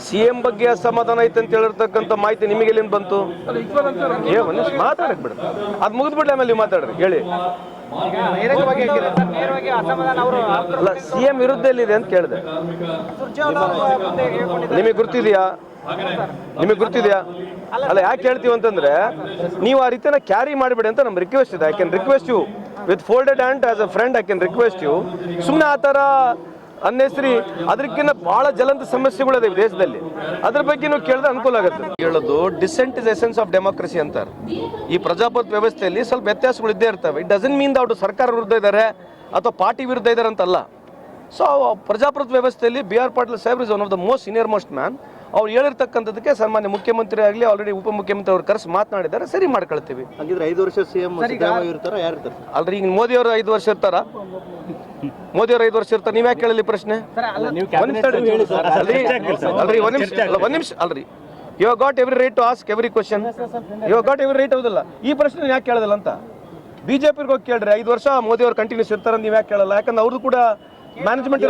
CM ಬಗ್ಗೆ ಅಸಮಾಧಾನ ಐತೆ ಅಂತ ಹೇಳಿರ್ತಕ್ಕಂಥ ಮಾಹಿತಿ ನಿಮಗೆ ಎಲ್ಲಿಂದ ಬಂತು? ಮಾತಾಡಕ್ ಬಿಡ, ಅದು ಮುಗಿದ್ಬಿಡ್ಲಿ, ಆಮೇಲೆ ನೀವು ಮಾತಾಡ್ರಿ, ಹೇಳಿ. ಅಲ್ಲ, CM ವಿರುದ್ಧ ಎಲ್ಲಿದೆ ಅಂತ ಕೇಳಿದೆ. ನಿಮಗೆ ಗೊತ್ತಿದೆಯಾ? ಅಲ್ಲ, ಯಾಕೆ ಹೇಳ್ತೀವಿ ಅಂತಂದ್ರೆ, ನೀವು ಆ ರೀತಿನ ಕ್ಯಾರಿ ಮಾಡಿಬಿಡಿ ಅಂತ ನಮ್ಮ ರಿಕ್ವೆಸ್ಟ್ ಇದೆ. I can request you with folded hand as a friend. I can request you. ಸುಮ್ಮನೆ ಆ ಥರ ಅನ್ನೆಸರಿ ಅದಕ್ಕಿಂತ ಬಹಳ ಜ್ವಲಂತ ಸಮಸ್ಯೆಗಳಿದೆ ದೇಶದಲ್ಲಿ, ಅದ್ರ ಬಗ್ಗೆ ನೀವು ಕೇಳಿದ್ರೆ ಅನುಕೂಲ ಆಗುತ್ತೆ. ಹೇಳೋದು dissent is essence of democracy ಅಂತಾರೆ. ಈ ಪ್ರಜಾಪ್ರಭುತ್ವ ವ್ಯವಸ್ಥೆಯಲ್ಲಿ ಸ್ವಲ್ಪ ವ್ಯತ್ಯಾಸಗಳು ಇದ್ದೇ ಇರ್ತವೆ. ಇಟ್ ಡಸಂಟ್ ಮೀನ್ ಅವ್ರು ಸರ್ಕಾರ ವಿರುದ್ಧ ಇದ್ದಾರೆ ಅಥವಾ ಪಾರ್ಟಿ ವಿರುದ್ಧ ಇದ್ದಾರೆ ಅಂತಲ್ಲ. ಸೊ ಪ್ರಜಾಪ್ರಭುತ್ವ ವ್ಯವಸ್ಥೆಯಲ್ಲಿ BR ಪಾಟೀಲ್ ಸಾಹೇಬ್ರು is one of the most senior most man. ಅವ್ರು ಹೇಳಿರ್ತಕ್ಕಂಥದಕ್ಕೆ ಸನ್ಮಾನ್ಯ ಮುಖ್ಯಮಂತ್ರಿ ಆಗಲಿ, ಆಲ್ರೆಡಿ ಉಪಮುಖ್ಯಮಂತ್ರಿ ಅವ್ರು ಕರೆಸಿ ಮಾತನಾಡಿದ್ದಾರೆ, ಸರಿ ಮಾಡ್ಕೊಳ್ತೀವಿ. ಹಾಗಿದ್ರೆ 5 ವರ್ಷ CM ಇರ್ತಾರ, ಯಾರು ಇರ್ತಾರೆ? ಅಲ್ರಿ, ಈಗ ಮೋದಿ ಅವರು 5 ವರ್ಷ ಇರ್ತಾರ? ಮೋದಿ ಅವರು 5 ವರ್ಷ ಇರ್ತಾರೆ? ನೀವ್ ಯಾಕೆ ಕೇಳಲಿ ಪ್ರಶ್ನೆ? ಒಂದ್ ನಿಮಿಷ ಅಲ್ರಿ. You have got every right to ask every question. You have got every right, ಹೌದಲ್ಲ? ಈ ಪ್ರಶ್ನೆ ಯಾಕೆ ಕೇಳೋದಿಲ್ಲ ಅಂತ ಬಿಜೆಪಿಗೆ ಹೋಗಿ ಕೇಳ್ರಿ. 5 ವರ್ಷ ಮೋದಿ ಅವರು ಕಂಟಿನ್ಯೂಸ್ ಇರ್ತಾರೆ, ನೀವ್ ಯಾಕೆ ಕೇಳಲ್ಲ? ಯಾಕಂದ್ರೆ ಅವ್ರದ್ದು ಕೂಡ ಮ್ಯಾನೇಜ್ಮೆಂಟ್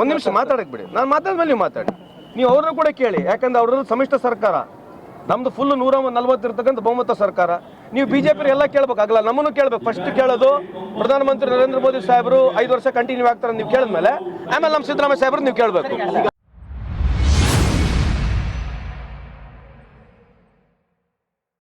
ಒಂದ್ ನಿಮಿಷ ಮಾತಾಡಕ್ ಬಿಡಿ. ನಾನು ಮಾತಾದ್ಮೇಲೆ ನೀವು ಮಾತಾಡಿ. ನೀವು ಅವ್ರನ್ನ ಕೂಡ ಕೇಳಿ, ಯಾಕಂದ್ರೆ ಅವ್ರದ್ದು ಸಮ್ಮಿಶ್ರ ಸರ್ಕಾರ, ನಮ್ದು ಫುಲ್ 140 ಇರ್ತಕ್ಕಂಥ ಬಹುಮತ ಸರ್ಕಾರ. ನೀವು ಬಿಜೆಪಿ ಎಲ್ಲ ಕೇಳ್ಬೇಕಾಗಲ್ಲ, ನಮ್ಮನ್ನು ಕೇಳ್ಬೇಕು. ಫಸ್ಟ್ ಕೇಳೋದು ಪ್ರಧಾನಮಂತ್ರಿ ನರೇಂದ್ರ ಮೋದಿ ಸಾಹೇಬರು 5 ವರ್ಷ ಕಂಟಿನ್ಯೂ ಆಗ್ತಾರೆ ನೀವು ಕೇಳಿದ್ಮೇಲೆ, ಆಮೇಲೆ ನಮ್ಮ ಸಿದ್ದರಾಮಯ್ಯ ಸಾಹೇಬ್ರು ನೀವು ಕೇಳಬೇಕು.